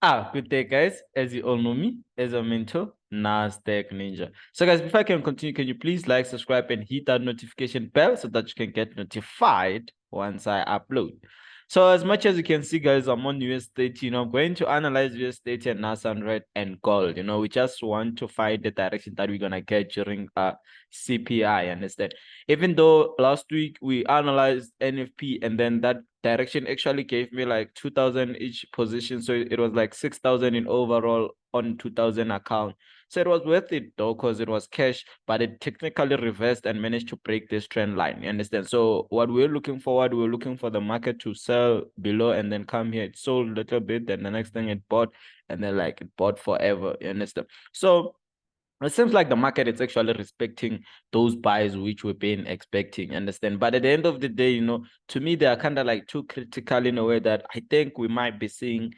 Good day, guys. As you all know me, as a mentor, Nasdaq Ninja. So, guys, before I can continue, can you please like, subscribe, and hit that notification bell so that you can get notified once I upload. So, as much as you can see, guys, I'm on US30. I'm going to analyze US30 and NAS100 and gold. We just want to find the direction that we're gonna get during CPI. Understand? Even though last week we analyzed NFP and then that direction actually gave me like 2,000 each position, so it was like 6,000 in overall on 2,000 account. So it was worth it though, because it was cash, but it technically reversed and managed to break this trend line. You understand? So what we're looking we're looking for the market to sell below and then come here. It sold a little bit, then the next thing it bought, and then like it bought forever. You understand? So it seems like the market is actually respecting those buys which we've been expecting, understand? But at the end of the day, to me, they are kind of like too critical in a way that I think we might be seeing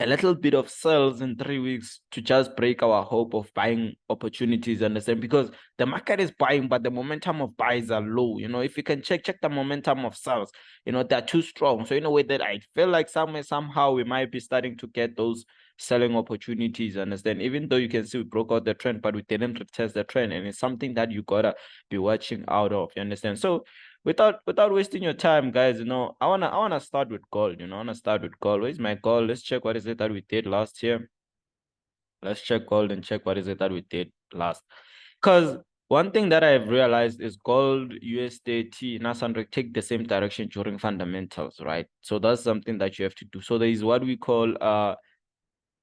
a little bit of sales in 3 weeks to just break our hope of buying opportunities, understand? Because the market is buying, but the momentum of buys are low. If you can check the momentum of sales, they're too strong. So in a way that I feel like somehow we might be starting to get those selling opportunities, understand? Even though you can see we broke out the trend, but we didn't retest the trend, and it's something that you gotta be watching out of, you understand? So without wasting your time, guys, I wanna start with gold. I wanna start with gold. Where's my gold? Let's check what is it that we did last year. Let's check gold and check what is it that we did last. Because one thing that I've realized is gold, USDT, NAS100 take the same direction during fundamentals, right? So that's something that you have to do. So there is what we call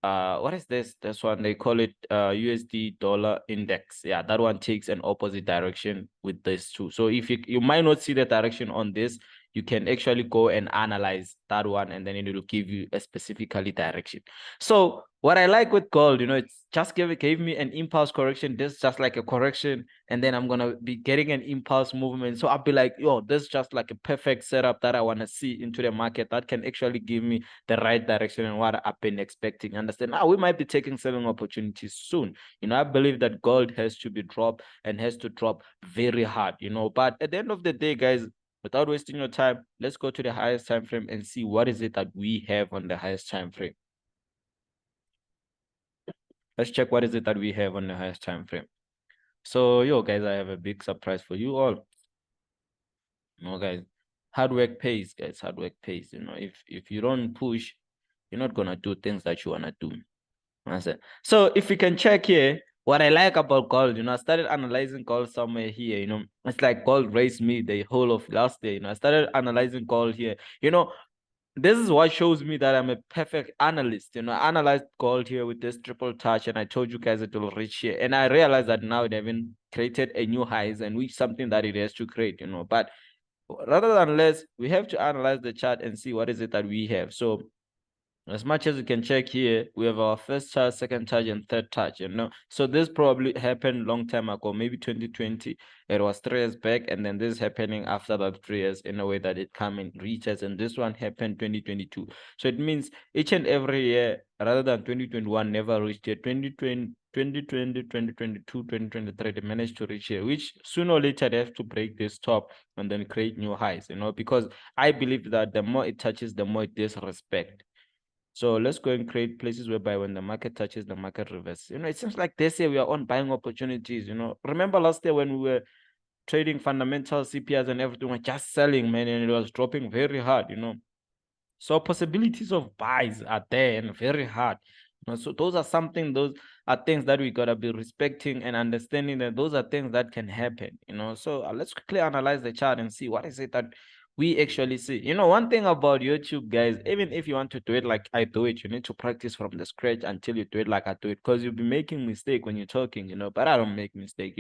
what is this one? They call it USD dollar index. Yeah, that one takes an opposite direction with this too. So if you might not see the direction on this, you can actually go and analyze that one, and then it will give you a specifically direction. So what I like with gold, it's just gave me an impulse correction. This is just like a correction, and then I'm gonna be getting an impulse movement. So I'll be like, yo, this is just like a perfect setup that I want to see into the market that can actually give me the right direction and what I've been expecting. Understand? Now we might be taking selling opportunities soon. I believe that gold has to be dropped and has to drop very hard. But at the end of the day, guys, without wasting your time, let's go to the highest time frame and see what is it that we have on the highest time frame. Let's check what is it that we have on the highest time frame. So, yo, guys, I have a big surprise for you all. Guys, hard work pays, guys. Hard work pays. If you don't push, you're not gonna do things that you wanna do. So if you can check here, what I like about gold, I started analyzing gold somewhere here. It's like gold raised me the whole of last day. I started analyzing gold here. This is what shows me that I'm a perfect analyst. I analyzed gold here with this triple touch, and I told you guys it will reach here. And I realized that now it even created a new highs and which something that it has to create. But rather than less, we have to analyze the chart and see what is it that we have. So as much as you can check here, we have our first charge, second charge, and third charge. So this probably happened long time ago, maybe 2020. It was 3 years back, and then this is happening after that 3 years in a way that it come and reaches, and this one happened 2022. So it means each and every year, rather than 2021 never reached here, 2020, 2022, 2023, they managed to reach here, which sooner or later they have to break this top and then create new highs, because I believe that the more it touches, the more it disrespect. So let's go and create places whereby when the market touches, the market reverses. It seems like this year we are on buying opportunities. Remember last year when we were trading fundamental CPIs and everything, we were just selling, man, and it was dropping very hard. So possibilities of buys are there and very hard. So those are things that we gotta be respecting and understanding that those are things that can happen. So let's quickly analyze the chart and see what is it that we actually see. One thing about YouTube, guys, even if you want to do it like I do it, you need to practice from the scratch until you do it like I do it, because you'll be making mistake when you're talking, but I don't make mistake,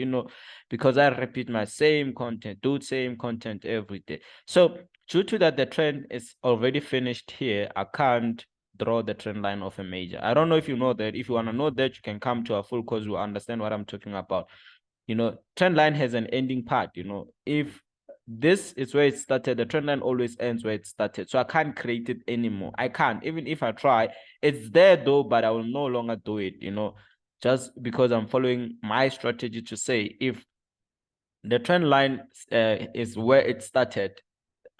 because I repeat my same content, do same content every day. So due to that, the trend is already finished here. I can't draw the trend line of a major. I don't know if you know that. If you want to know that, you can come to a full course. You understand what I'm talking about. Trend line has an ending part. If this is where it started, the trend line always ends where it started. So I can't create it anymore. I can't. Even if I try, it's there though, but I will no longer do it, just because I'm following my strategy to say if the trend line is where it started,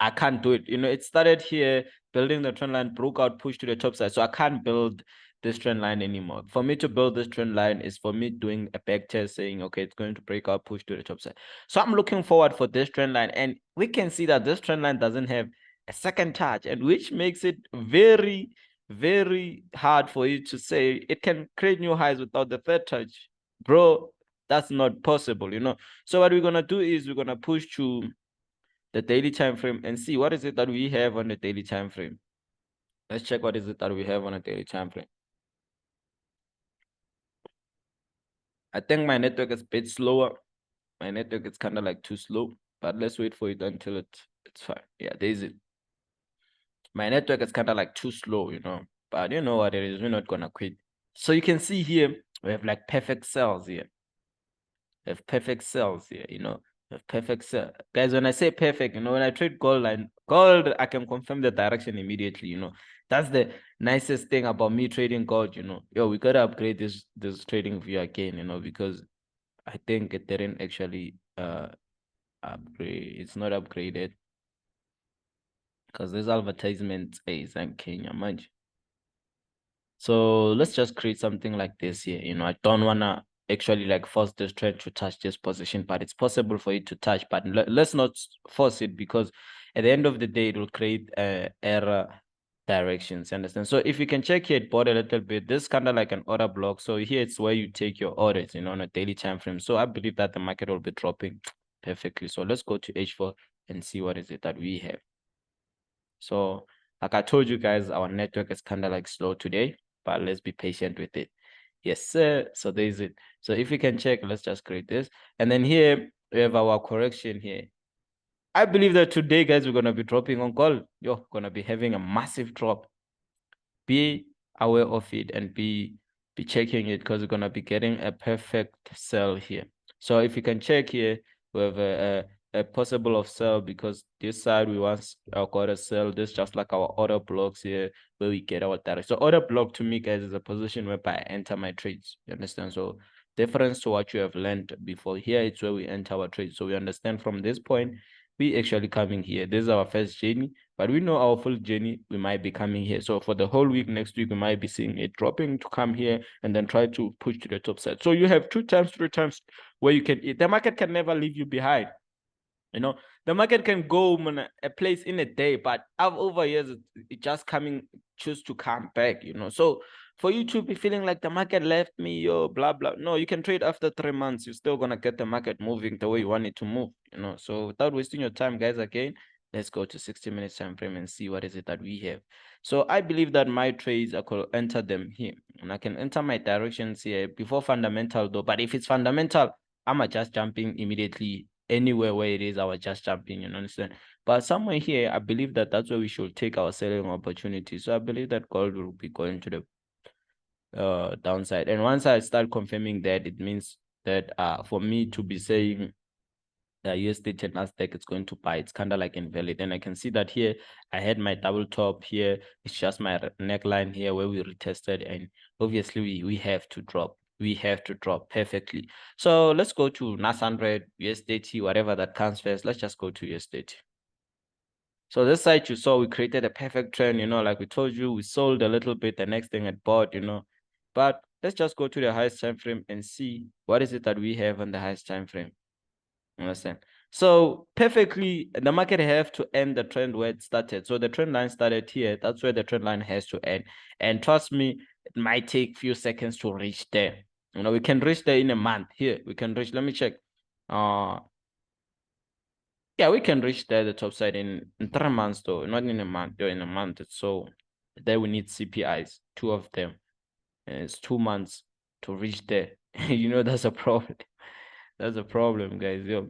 I can't do it. It started here, building the trend line, broke out, pushed to the top side. So I can't build this trend line anymore. For me to build this trend line is for me doing a back test saying, okay, it's going to break out, push to the top side. So I'm looking forward for this trend line. And we can see that this trend line doesn't have a second touch, and which makes it very, very hard for you to say it can create new highs without the third touch. Bro, that's not possible, you know. So what we're going to do is we're going to push to the daily time frame and see what is it that we have on the daily time frame. Let's check what is it that we have on a daily time frame. I think my network is a bit slower. My network is kind of like too slow, but let's wait for it until it's fine. Yeah, there's it. My network is kind of like too slow, you know, but you know what it is. We're not gonna quit. So you can see here we have like perfect cells here. We have perfect cells here, you know. We have perfect cell. Guys, when I say perfect, you know, when I trade gold line, gold, I can confirm the direction immediately, you know. That's the nicest thing about me trading gold, you know. Yo, we gotta upgrade this trading view again, you know, because I think it didn't actually upgrade. It's not upgraded because this advertisement is in Kenya, mind. So let's just create something like this here. You know, I don't wanna actually like force this trend to touch this position, but it's possible for it to touch. But let's not force it, because at the end of the day, it will create error directions. Understand? So if you can check here, it bought a little bit. This kind of like an order block. So here it's where you take your orders, you know, on a daily time frame. So I believe that the market will be dropping perfectly. So let's go to H4 and see what is it that we have. So like I told you guys, our network is kind of like slow today, but let's be patient with it. Yes, sir. So there's it. So if you can check, let's just create this. And then here we have our correction here. I believe that today, guys, we're going to be dropping on call. You're going to be having a massive drop. Be aware of it and be checking it, because we're going to be getting a perfect sell here. So if you can check here, we have a possible of sell, because this side we want our quarter sell. This just like our order blocks here where we get our direct. So order block to me, guys, is a position whereby I enter my trades. You understand? So difference to what you have learned before, here it's where we enter our trades. So we understand from this point we actually coming here. This is our first journey, but we know our full journey we might be coming here. So for the whole week, next week we might be seeing it dropping to come here and then try to push to the top side. So you have 2 times, 3 times where you can eat. The market can never leave you behind. You know, the market can go a place in a day, but over years it just choose to come back, you know. So for you to be feeling like the market left me, yo, blah blah, no, you can trade after 3 months. You're still gonna get the market moving the way you want it to move, you know. So without wasting your time, guys, again, let's go to 60 minutes time frame and see what is it that we have. So I believe that my trades, I could enter them here, and I can enter my directions here before fundamental though. But if it's fundamental, I'm just jumping immediately anywhere where it is, I was just jumping, you understand? But somewhere here, I believe that that's where we should take our selling opportunity. So I believe that gold will be going to the downside. And once I start confirming that, it means that for me to be saying the USD and Nasdaq it's going to buy, it's kind of like invalid. And I can see that here I had my double top here. It's just my neckline here where we retested, and obviously we have to drop. We have to drop perfectly. So let's go to NAS100, US30, whatever that comes first. Let's just go to US30. So this side you saw, we created a perfect trend, you know, like we told you, we sold a little bit, the next thing it bought, you know. But let's just go to the highest time frame and see what is it that we have on the highest time frame. Understand? So perfectly, the market have to end the trend where it started. So the trend line started here. That's where the trend line has to end. And trust me, it might take few seconds to reach there. You know, we can reach there in a month. Here, we can reach, let me check. Yeah, we can reach there the top side in 3 months though, not in a month, though, in a month. So there we need CPIs, 2 of them. And it's 2 months to reach there. You know, that's a problem. That's a problem, guys. Yo.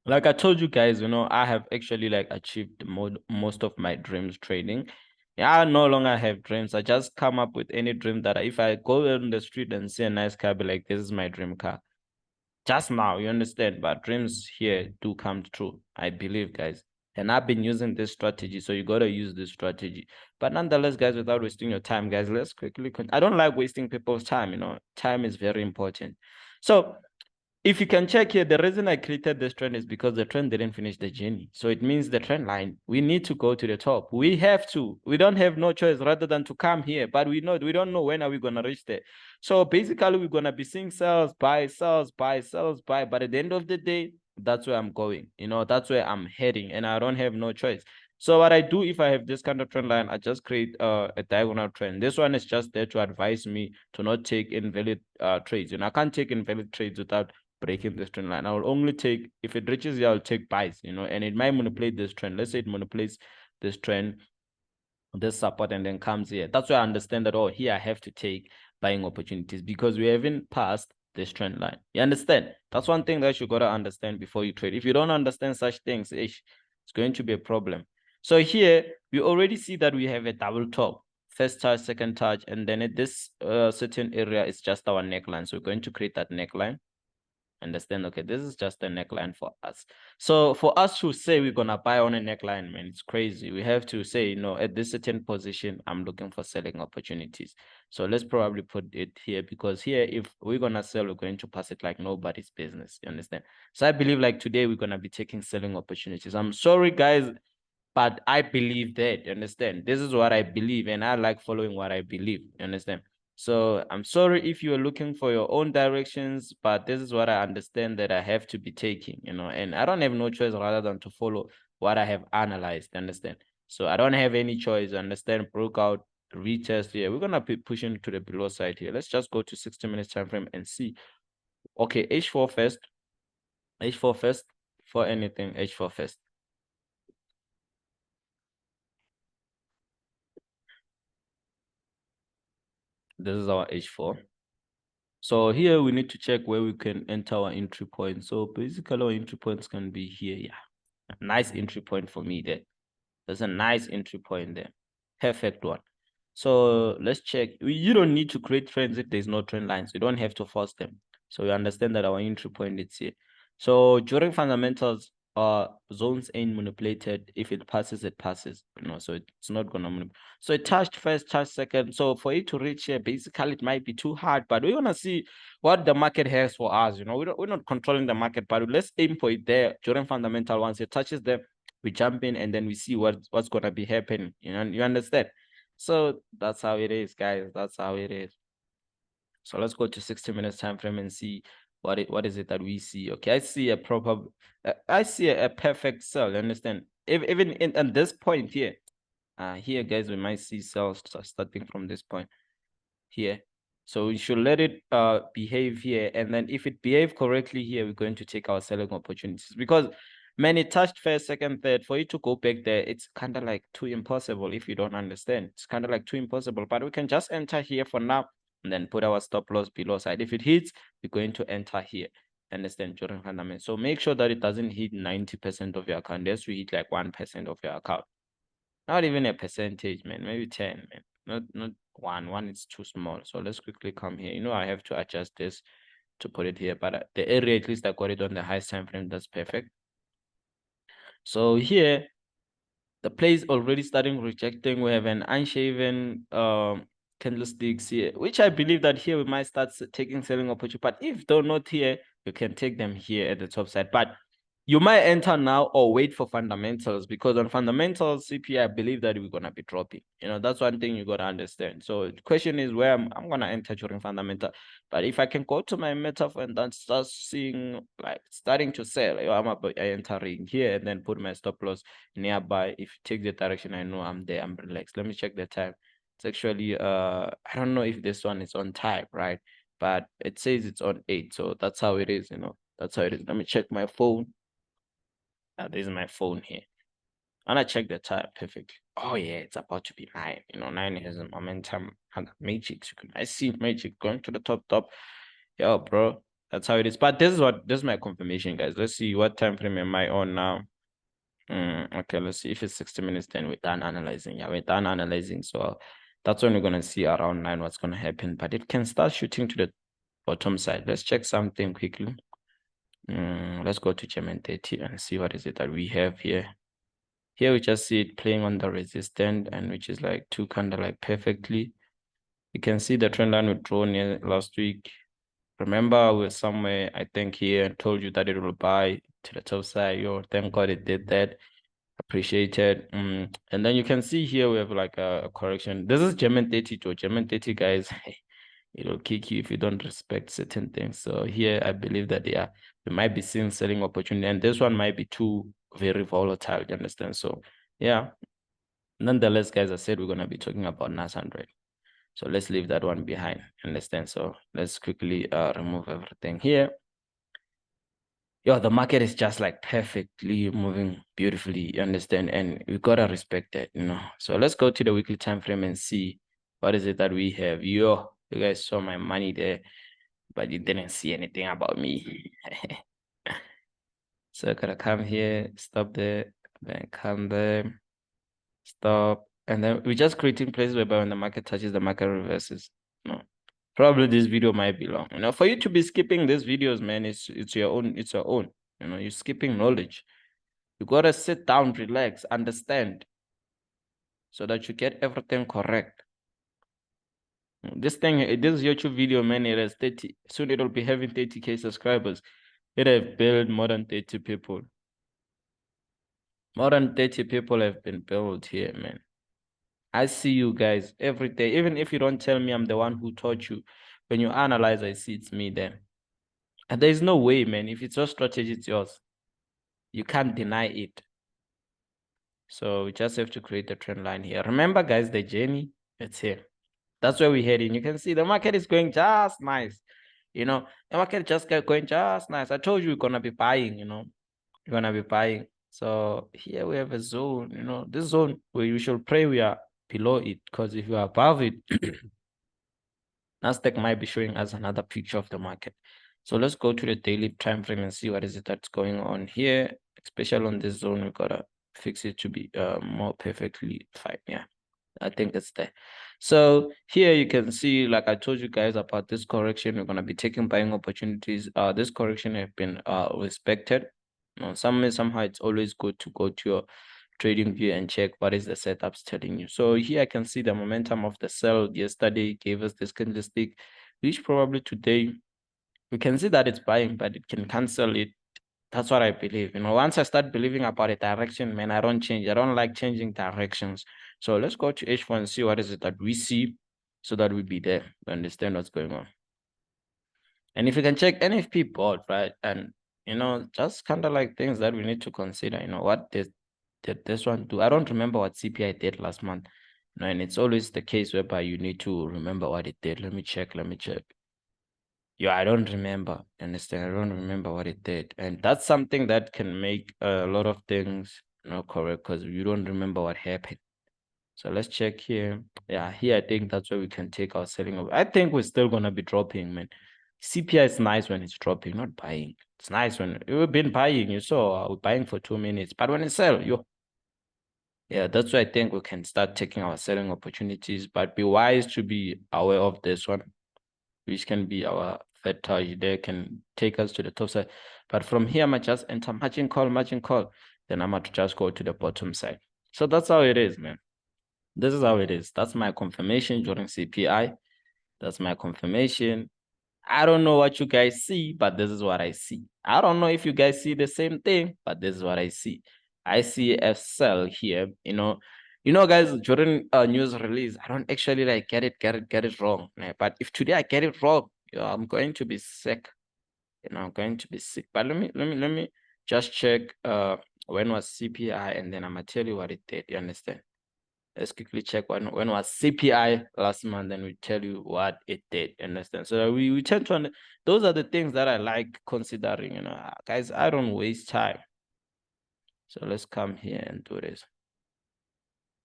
Like I told you guys, you know, I have actually like achieved most of my dreams trading. Yeah, I no longer have dreams. I just come up with any dream that if I go on the street and see a nice car, I'll be like, this is my dream car. Just now, you understand? But dreams here do come true, I believe, guys. And I've been using this strategy, so you got to use this strategy. But nonetheless, guys, without wasting your time, guys, let's quickly I don't like wasting people's time, you know. Time is very important. So if you can check here, the reason I created this trend is because the trend didn't finish the journey. So it means the trend line, we need to go to the top. We have to. We don't have no choice rather than to come here. But we don't know when are we going to reach there. So basically, we're going to be seeing sells, buy, sells, buy, sells, buy. But at the end of the day, that's where I'm going. That's where I'm heading. And I don't have no choice. So what I do if I have this kind of trend line, I just create a diagonal trend. This one is just there to advise me to not take invalid trades. I can't take invalid trades without breaking this trend line. I will only take, if it reaches here, I'll take buys, and it might manipulate this trend. Let's say it manipulates this trend, this support, and then comes here. That's why I understand that, oh, here I have to take buying opportunities because we haven't passed this trend line. You understand? That's one thing that you got to understand before you trade. If you don't understand such things, it's going to be a problem. So here, we already see that we have a double top. First touch, second touch, and then at this certain area, it's just our neckline. So we're going to create that neckline. Understand? Okay, this is just a neckline for us. So for us to say we're gonna buy on a neckline, man, it's crazy. We have to say, at this certain position, I'm looking for selling opportunities. So let's probably put it here, because here, if we're gonna sell, we're going to pass it like nobody's business. You understand? So I believe like today we're gonna be taking selling opportunities. I'm sorry, guys, but I believe that. You understand? This is what I believe, and I like following what I believe. You understand? So I'm sorry if you're looking for your own directions, but this is what I understand that I have to be taking, and I don't have no choice rather than to follow what I have analyzed, understand? So I don't have any choice, understand? Broke out, retest here. We're going to be pushing to the below side here. Let's just go to 60 minutes time frame and see. Okay, H4 first. H4 first. For anything, H4 first. This is our H4. So here we need to check where we can enter our entry point. So basically our entry points can be here. Yeah, a nice entry point for me there. There's a nice entry point there. Perfect one. So let's check. You don't need to create trends if there's no trend lines. You don't have to force them. So we understand that our entry point is here. So during fundamentals, zones ain't manipulated. If it passes, it passes. So it's not gonna manipulate. So it touched first, touched second. So for it to reach here, basically it might be too hard, but we wanna see what the market has for us. We're not controlling the market, but let's aim for it there during fundamental. Once it touches there, we jump in and then we see what's gonna be happening. You understand? So that's how it is, guys. That's how it is. So let's go to 60 minutes time frame and see what is it that we see. Okay, I see a perfect sell. You understand? Even at this point here, here, guys, we might see sales starting from this point here. So we should let it behave here, and then if it behave correctly here, we're going to take our selling opportunities, because man, it touched first, second, third. For it to go back there, it's kind of like too impossible. If you don't understand, it's kind of like too impossible, but we can just enter here for now and then put our stop loss below side. If it hits, we're going to enter here. Understand? During fundamental. So make sure that it doesn't hit 90% of your account. Just to hit like 1% of your account. Not even a percentage, man. Maybe 10, man. Not one. One is too small. So let's quickly come here. I have to adjust this to put it here, but the area, at least I got it on the highest time frame. That's perfect. So here, the play is already starting rejecting. We have an unshaven candlesticks here, which I believe that here we might start taking selling opportunity. But if they're not here, you can take them here at the top side. But you might enter now or wait for fundamentals, because on fundamentals, CPI, I believe that we're going to be dropping. That's one thing you got to understand. So the question is where I'm going to enter during fundamental. But if I can go to my metaphor and then start seeing like starting to sell, I'm entering here and then put my stop loss nearby. If you take the direction, I know I'm there, I'm relaxed. Let me check the time. It's actually, I don't know if this one is on time, right? But it says it's on 8. So that's how it is, That's how it is. Let me check my phone. This is my phone here. And I check the time perfectly. Oh yeah, it's about to be 9. 9 has a momentum and magic. I see magic going to the top. Yo, bro. That's how it is. But this is my confirmation, guys. Let's see what time frame am I on now. Okay, let's see if it's 60 minutes, then we're done analyzing. Yeah, we're done analyzing. So that's when we're gonna see around 9 what's gonna happen. But it can start shooting to the bottom side. Let's check something quickly. Let's go to German 30 and see what is it that we have here. Here we just see it playing on the resistance, and which is like two kind of like perfectly. You can see the trend line we drawn here last week. Remember, we're somewhere, I think, here, and told you that it will buy to the top side. Yo, thank God it did that. Appreciated. And then you can see here we have like a correction. This is German 30 to German 30, guys. It'll kick you if you don't respect certain things. So here I believe that we might be seeing selling opportunity, and this one might be too very volatile. You understand? So yeah. Nonetheless, guys, I said we're gonna be talking about NAS100. So let's leave that one behind. Understand? So let's quickly remove everything here. Yo, the market is just like perfectly moving beautifully, you understand? And we gotta respect that, you know. So let's go to the weekly time frame and see what is it that we have. Yo, you guys saw my money there, but you didn't see anything about me. So I gotta come here, stop there, then come there, stop, and then we're just creating places whereby when the market touches, the market reverses. No. Probably this video might be long. You know, for you to be skipping these videos, man, it's your own, it's your own. You know, you're skipping knowledge. You gotta sit down, relax, understand, so that you get everything correct. This YouTube video, man, it has 30. Soon it'll be having 30K subscribers. It have built more than 30 people. More than 30 people have been built here, man. I see you guys every day. Even if you don't tell me I'm the one who taught you, when you analyze, I see it's me then. And there's no way, man. If it's your strategy, it's yours. You can't deny it. So we just have to create a trend line here. Remember, guys, the journey, it's here. That's where we're heading. You can see the market is going just nice. You know, the market just going just nice. I told you we're gonna be buying, you know. You're gonna be buying. So here we have a zone, you know, this zone where you should pray we are below it, because if you are above it, Nasdaq might be showing us another picture of the market. So let's go to the daily time frame and see what is it that's going on here, especially on this zone. We gotta fix it to be more perfectly fine. Yeah, I think it's there. So here you can see, like I told you guys about this correction, we're gonna be taking buying opportunities. This correction have been respected. Somehow it's always good to go to your trading view and check what is the setups telling you. So here I can see the momentum of the sell yesterday gave us this candlestick, which probably today we can see that it's buying, but it can cancel it. That's what I believe. You know, once I start believing about a direction, man, I don't change. I don't like changing directions. So let's go to H1 and see what is it that we see, so that we be there to understand what's going on. And if you can check NFP board, right? And you know, just kind of like things that we need to consider. You know, what did this one do? I don't remember what CPI did last month. You know, and it's always the case whereby you need to remember what it did. Let me check. Yeah, I don't remember. Understand? I don't remember what it did. And that's something that can make a lot of things not correct, because you don't remember what happened. So let's check here. Yeah, here I think that's where we can take our selling over. I think we're still gonna be dropping, man. CPI is nice when it's dropping, not buying. It's nice when we've been buying. You saw we're buying for 2 minutes, but when it sell, yeah, that's why I think we can start taking our selling opportunities, but be wise to be aware of this one, which can be our third target. There can take us to the top side. But from here, I might just enter margin call. Then I'm going to just go to the bottom side. So that's how it is, man. This is how it is. That's my confirmation during CPI. That's my confirmation. I don't know what you guys see, but this is what I see. I don't know if you guys see the same thing, but this is what I see. I see a sell here, you know, guys, during a news release, I don't actually like get it wrong. But if today I get it wrong, I'm going to be sick. You know, I'm going to be sick. But let me just check when was CPI, and then I'm gonna tell you what it did. You understand? Let's quickly check when was CPI last month, and we tell you what it did. Understand? So we tend to those are the things that I like considering. You know, guys, I don't waste time. So let's come here and do this.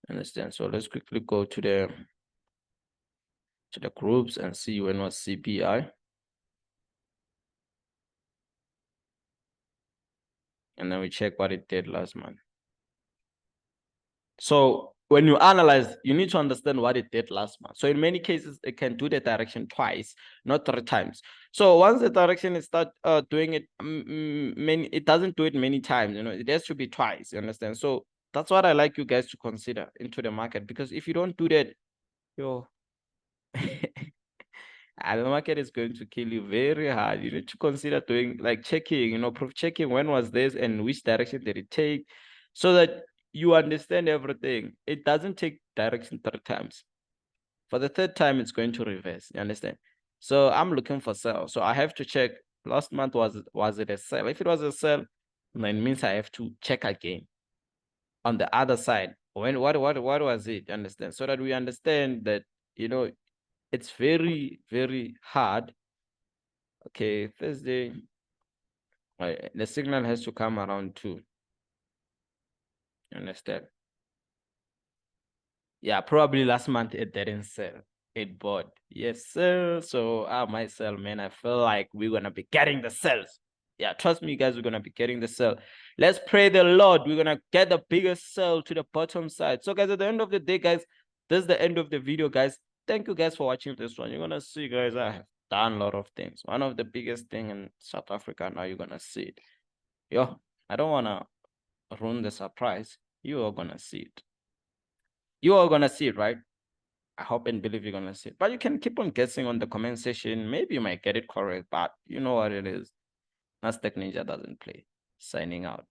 Understand? So let's quickly go to the groups and see when was CPI. And then we check what it did last month. So when you analyze, you need to understand what it did last month. So in many cases, it can do the direction twice, not 3 times. So once the direction is start doing it, it doesn't do it many times. You know, it has to be twice. You understand? So that's what I like you guys to consider into the market, because if you don't do that, And the market is going to kill you very hard. You need to consider doing like checking, proof checking, when was this and which direction did it take, so that you understand everything. It doesn't take direction 3 times. For the third time, it's going to reverse. You understand? So I'm looking for sell. So I have to check last month, was it a sell? If it was a sell, then it means I have to check again on the other side. What was it? You understand? So that we understand that, it's very, very hard. Okay, Thursday. The signal has to come around 2. You understand? Yeah, probably last month it didn't sell. It bought. Yes, sir. So I might sell, man. I feel like we're gonna be getting the sales. Yeah, trust me, guys, we're gonna be getting the sell. Let's pray the Lord. We're gonna get the biggest sell to the bottom side. So, guys, at the end of the day, guys, this is the end of the video, guys. Thank you guys for watching this one. You're gonna see, guys, I have done a lot of things. One of the biggest thing in South Africa now, you're gonna see it. Yo, I don't wanna ruin the surprise. You are gonna see it. You are gonna see it, right? I hope and believe you're gonna see it. But you can keep on guessing on the comment section. Maybe you might get it correct, but you know what it is. Nasdaq Ninja doesn't play. Signing out.